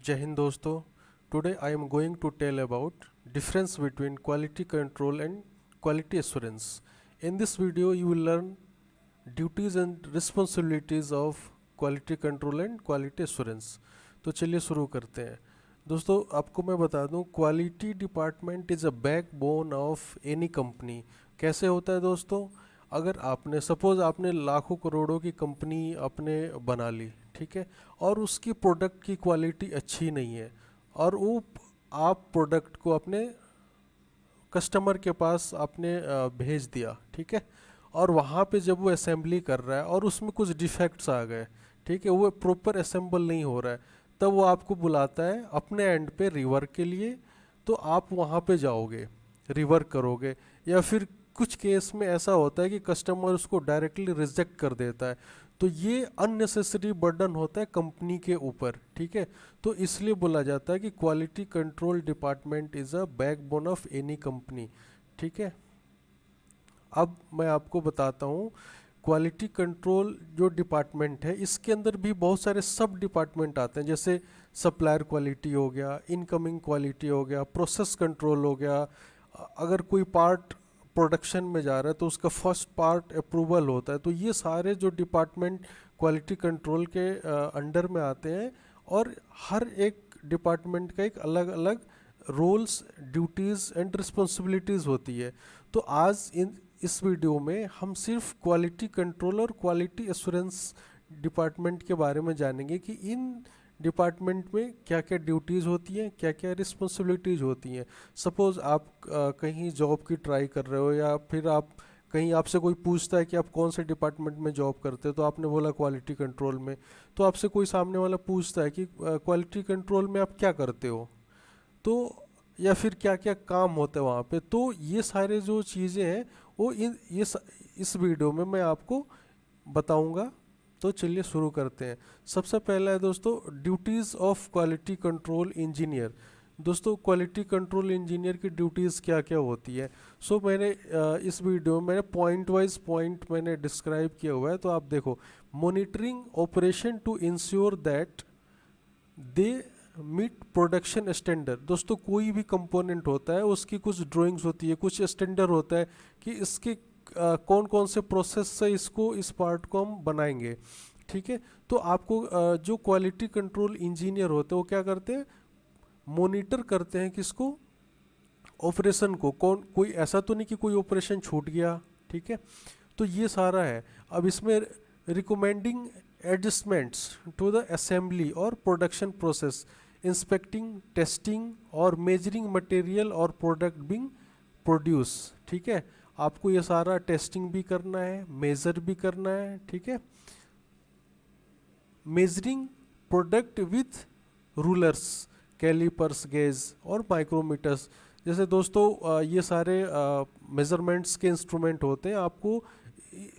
Jai Hind दोस्तों. Today I am going to tell about difference between quality control and quality assurance. In this video you will learn duties and responsibilities of quality control and quality assurance. तो चलिए शुरू करते हैं. दोस्तों आपको मैं बता दूं, quality department is a backbone of any company. कैसे होता है दोस्तों? अगर आपने सपोज़ आपने लाखों करोड़ों की कंपनी आपने बना ली, ठीक है, और उसकी प्रोडक्ट की क्वालिटी अच्छी नहीं है, और वो आप प्रोडक्ट को अपने कस्टमर के पास आपने भेज दिया, ठीक है, और वहाँ पे जब वो असेंबली कर रहा है और उसमें कुछ डिफेक्ट्स आ गए, ठीक है, वो प्रॉपर असेंबल नहीं हो रहा है, तब वो आपको बुलाता है अपने एंड पे रिवर्क के लिए. तो आप वहाँ पे जाओगे, रिवर्क करोगे, या फिर कुछ केस में ऐसा होता है कि कस्टमर उसको डायरेक्टली रिजेक्ट कर देता है. तो ये अननेसेसरी बर्डन होता है कंपनी के ऊपर, ठीक है. तो इसलिए बोला जाता है कि quality control department is a backbone of any company, ठीक है. अब मैं आपको बताता हूँ, क्वालिटी कंट्रोल जो डिपार्टमेंट है इसके अंदर भी बहुत सारे सब डिपार्टमेंट आते हैं, जैसे सप्लायर क्वालिटी हो गया, इनकमिंग क्वालिटी हो गया, प्रोसेस कंट्रोल हो गया. अगर कोई पार्ट प्रोडक्शन में जा रहा है तो उसका फर्स्ट पार्ट अप्रूवल होता है. तो ये सारे जो डिपार्टमेंट क्वालिटी कंट्रोल के अंडर में आते हैं, और हर एक डिपार्टमेंट का एक अलग अलग रोल्स, ड्यूटीज़ एंड रिस्पॉन्सिबिलिटीज़ होती है. तो आज इस वीडियो में हम सिर्फ क्वालिटी कंट्रोल और क्वालिटी एश्योरेंस डिपार्टमेंट के बारे में जानेंगे कि इन डिपार्टमेंट में क्या क्या ड्यूटीज़ होती हैं, क्या क्या रिस्पॉन्सिबिलिटीज़ होती हैं. सपोज़ आप कहीं जॉब की ट्राई कर रहे हो, या फिर आप कहीं आपसे कोई पूछता है कि आप कौन से डिपार्टमेंट में जॉब करते हो, तो आपने बोला क्वालिटी कंट्रोल में. तो आपसे कोई सामने वाला पूछता है कि क्वालिटी कंट्रोल में आप क्या करते हो, तो या फिर क्या क्या काम होता है वहाँ पे. तो ये सारे जो चीज़ें हैं वो इस वीडियो में मैं आपको बताऊंगा. तो चलिए शुरू करते हैं. सबसे पहला है दोस्तों, duties of quality control engineer. दोस्तों क्वालिटी कंट्रोल इंजीनियर की ड्यूटीज़ क्या क्या होती है. मैंने इस वीडियो में मैंने पॉइंट वाइज पॉइंट मैंने डिस्क्राइब किया हुआ है, तो आप देखो. Monitoring operation to ensure that they meet production standard. दोस्तों कोई भी कंपोनेंट होता है उसकी कुछ ड्राइंग्स होती है, कुछ स्टैंडर्ड होता है कि इसके कौन कौन से प्रोसेस से इसको इस पार्ट को हम बनाएंगे, ठीक है. तो आपको जो क्वालिटी कंट्रोल इंजीनियर होते हैं वो क्या करते हैं, मॉनिटर करते हैं किसको, ऑपरेशन को. कोई ऐसा तो नहीं कि कोई ऑपरेशन छूट गया, ठीक है. तो ये सारा है. अब इसमें recommending adjustments to the assembly और प्रोडक्शन प्रोसेस, इंस्पेक्टिंग, टेस्टिंग और मेजरिंग मटेरियल और प्रोडक्ट बिंग प्रोड्यूस, ठीक है. आपको ये सारा टेस्टिंग भी करना है, मेजर भी करना है, ठीक है. Measuring product with rulers, callipers, gauge और माइक्रोमीटर्स. जैसे दोस्तों ये सारे मेजरमेंट्स के इंस्ट्रूमेंट होते हैं. आपको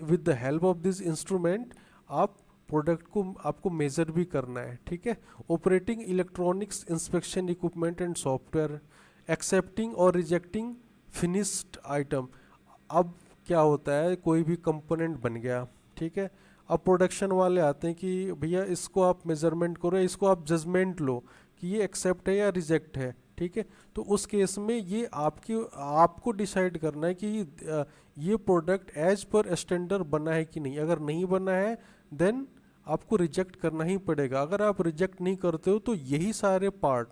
with the help of this instrument आप प्रोडक्ट को आपको मेजर भी करना है, ठीक है. Operating electronics inspection equipment and software, accepting और रिजेक्टिंग फिनिश्ड आइटम. अब क्या होता है, कोई भी कंपोनेंट बन गया, ठीक है. अब प्रोडक्शन वाले आते हैं कि भैया इसको आप मेजरमेंट करो, इसको आप जजमेंट लो कि ये एक्सेप्ट है या रिजेक्ट है, ठीक है. तो उस केस में ये आपको डिसाइड करना है कि ये प्रोडक्ट एज पर स्टैंडर्ड बना है कि नहीं. अगर नहीं बना है देन आपको रिजेक्ट करना ही पड़ेगा. अगर आप रिजेक्ट नहीं करते हो तो यही सारे पार्ट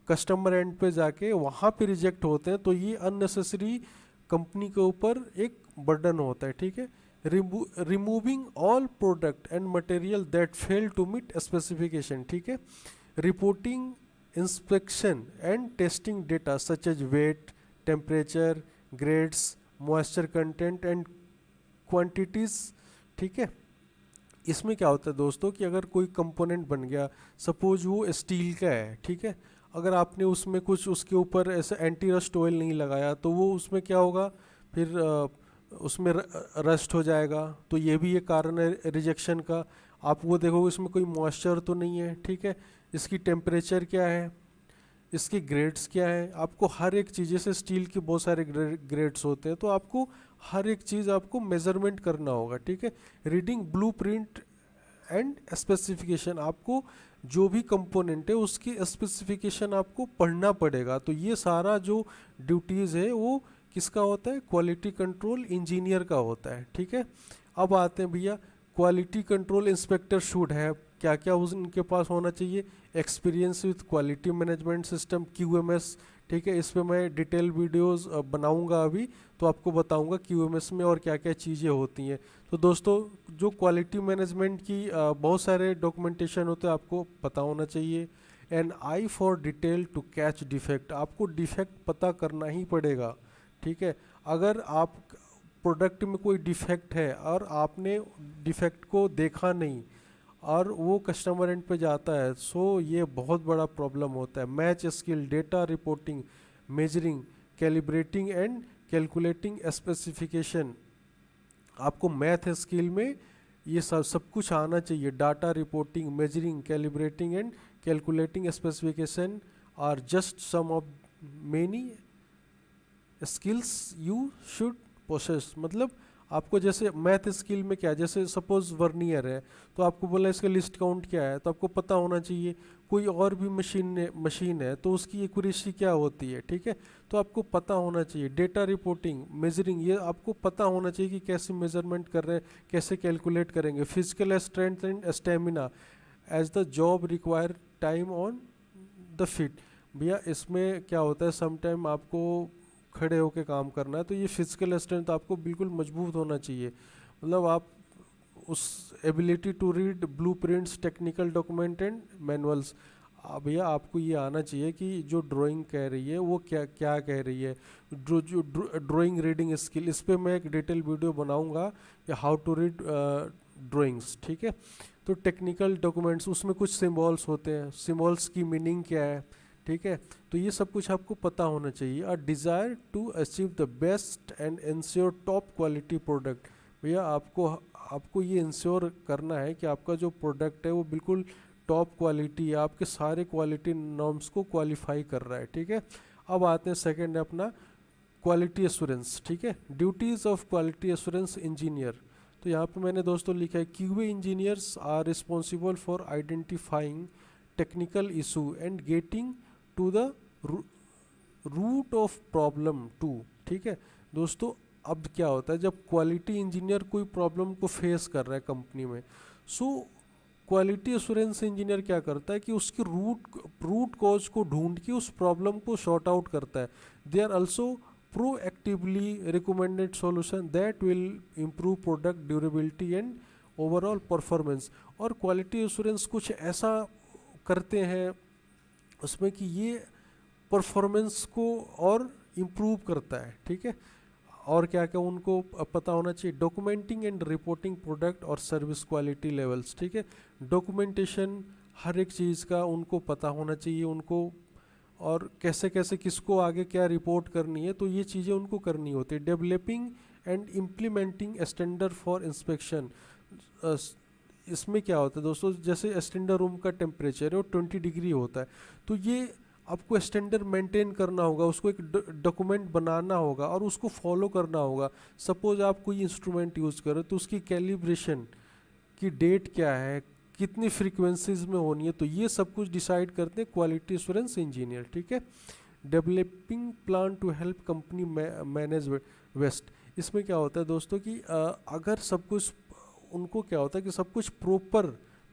कस्टमर एंड पे जाके वहाँ पे रिजेक्ट होते हैं. तो ये अननेसेसरी कंपनी के ऊपर एक बर्डन होता है, ठीक है. Removing all product and material that fail to meet specification, ठीक है. Reporting inspection and testing data such as weight, temperature, grades, moisture content and quantities, ठीक है. इसमें क्या होता है दोस्तों कि अगर कोई कंपोनेंट बन गया, सपोज वो स्टील का है, ठीक है, अगर आपने उसमें कुछ उसके ऊपर ऐसा एंटी रस्ट ऑयल नहीं लगाया तो वो उसमें क्या होगा, फिर उसमें रस्ट हो जाएगा. तो ये भी एक कारण है रिजेक्शन का. आप वो देखो इसमें कोई मॉइस्चर तो नहीं है, ठीक है. इसकी टेम्परेचर क्या है, इसके ग्रेड्स क्या है. आपको हर एक चीज़, जैसे स्टील के बहुत सारे ग्रेड्स होते हैं, तो आपको हर एक चीज़ आपको मेजरमेंट करना होगा, ठीक है. रीडिंग ब्लूप्रिंट एंड स्पेसिफिकेशन, आपको जो भी कंपोनेंट है उसकी स्पेसिफिकेशन आपको पढ़ना पड़ेगा। तो ये सारा जो ड्यूटीज़ है वो किसका होता है, क्वालिटी कंट्रोल इंजीनियर का होता है। ठीक है, अब आते हैं भैया, क्वालिटी कंट्रोल इंस्पेक्टर शुड है, क्या क्या उनके पास होना चाहिए, experience with quality management system QMS। ठीक है, इस पे मैं डिटेल वीडियोस बनाऊंगा अभी, तो आपको बताऊंगा QMS में और क्या क्या चीज़ें होती हैं। तो दोस्तों जो क्वालिटी मैनेजमेंट की बहुत सारे डॉक्यूमेंटेशन होते हैं, आपको पता होना चाहिए। An eye for detail to catch defect, आपको डिफेक्ट पता करना ही पड़ेगा। ठीक है, अगर आप प्रोडक्ट में कोई डिफेक्ट है और आपने डिफेक्ट को देखा नहीं और वो कस्टमर एंड पे जाता है, सो ये बहुत बड़ा प्रॉब्लम होता है। Math skill, data reporting, measuring, calibrating and calculating specification, आपको मैथ स्किल में ये सब कुछ आना चाहिए। Data reporting, measuring, calibrating and calculating specification are just some of many skills you should possess. मतलब आपको जैसे मैथ स्किल में क्या है, जैसे सपोज वर्नियर है तो आपको बोला इसका लिस्ट काउंट क्या है, तो आपको पता होना चाहिए। कोई और भी मशीन है तो उसकी एक्यूरेसी क्या होती है। ठीक है, तो आपको पता होना चाहिए। डेटा रिपोर्टिंग, मेजरिंग, ये आपको पता होना चाहिए कि कैसे मेजरमेंट कर रहे हैं, कैसे कैलकुलेट करेंगे। Physical strength and stamina as the job require time on the feet, भैया इसमें क्या होता है, समटाइम आपको खड़े होकर काम करना है, तो ये फिजिकल स्ट्रेंथ आपको बिल्कुल मजबूत होना चाहिए। मतलब आप उस ability to read blueprints, technical document and manuals, भैया आपको ये आना चाहिए कि जो ड्राइंग कह रही है वो क्या क्या कह रही है। जो ड्राइंग रीडिंग स्किल, इस पर मैं एक डिटेल वीडियो बनाऊंगा, हाउ टू रीड ड्राइंग्स। ठीक है, तो टेक्निकल डॉक्यूमेंट्स, उसमें कुछ सिम्बॉल्स होते हैं, सिम्बॉल्स की मीनिंग क्या है। ठीक है, तो ये सब कुछ आपको पता होना चाहिए। A desire to achieve the best and ensure top quality product, भैया आपको ये इंश्योर करना है कि आपका जो प्रोडक्ट है वो बिल्कुल टॉप क्वालिटी है, आपके सारे क्वालिटी नॉर्म्स को क्वालिफाई कर रहा है। ठीक है, अब आते हैं सेकंड है अपना क्वालिटी एश्योरेंस। ठीक है, duties of quality assurance engineer. तो यहाँ पे मैंने दोस्तों लिखा है QA engineers are responsible for identifying technical issue and getting to the root of problem too. ठीक है दोस्तों, अब क्या होता है जब क्वालिटी इंजीनियर कोई प्रॉब्लम को फेस कर रहा है कंपनी में, सो क्वालिटी एश्योरेंस इंजीनियर क्या करता है कि उसकी रूट कॉज को ढूंढ के उस प्रॉब्लम को सॉर्ट आउट करता है। They are also proactively recommended solution that will improve product durability and overall performance. और क्वालिटी एश्योरेंस कुछ ऐसा करते हैं उसमें कि ये परफॉर्मेंस को और इम्प्रूव करता है। ठीक है, और क्या क्या उनको पता होना चाहिए, डॉक्यूमेंटिंग एंड रिपोर्टिंग प्रोडक्ट और सर्विस क्वालिटी लेवल्स। ठीक है, डॉक्यूमेंटेशन हर एक चीज़ का उनको पता होना चाहिए उनको, और कैसे कैसे किसको आगे क्या रिपोर्ट करनी है, तो ये चीज़ें उनको करनी होती है। Developing and implementing standard for inspection, इसमें क्या होता है दोस्तों, जैसे स्टैंडर्ड रूम का टेम्परेचर है वो 20 डिग्री होता है, तो ये आपको स्टैंडर्ड मेंटेन करना होगा, उसको एक डॉक्यूमेंट बनाना होगा और उसको फॉलो करना होगा। सपोज आप कोई इंस्ट्रूमेंट यूज़ करो तो उसकी कैलिब्रेशन की डेट क्या है, कितनी फ्रीक्वेंसीज में होनी है, तो ये सब कुछ डिसाइड करते हैं क्वालिटी एश्योरेंस इंजीनियर। ठीक है, developing plan to help company manage waste, इसमें क्या होता है दोस्तों कि अगर सब कुछ उनको क्या होता है कि सब कुछ प्रॉपर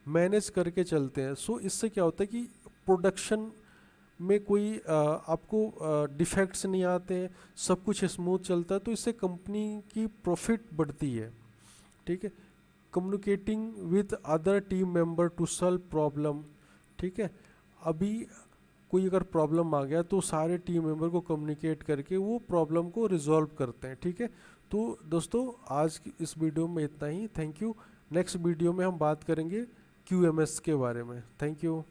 मैनेज करके चलते हैं, सो इससे क्या होता है कि प्रोडक्शन में कोई आपको डिफेक्ट्स नहीं आते हैं, सब कुछ स्मूथ चलता है, तो इससे कंपनी की प्रॉफिट बढ़ती है। ठीक है, communicating with other team member to solve problem. ठीक है, अभी कोई अगर प्रॉब्लम आ गया तो सारे टीम मेंबर को कम्युनिकेट करके वो प्रॉब्लम को रिजॉल्व करते हैं। ठीक है, तो दोस्तों आज की इस वीडियो में इतना ही। Thank you. नेक्स्ट वीडियो में हम बात करेंगे QMS के बारे में। Thank you.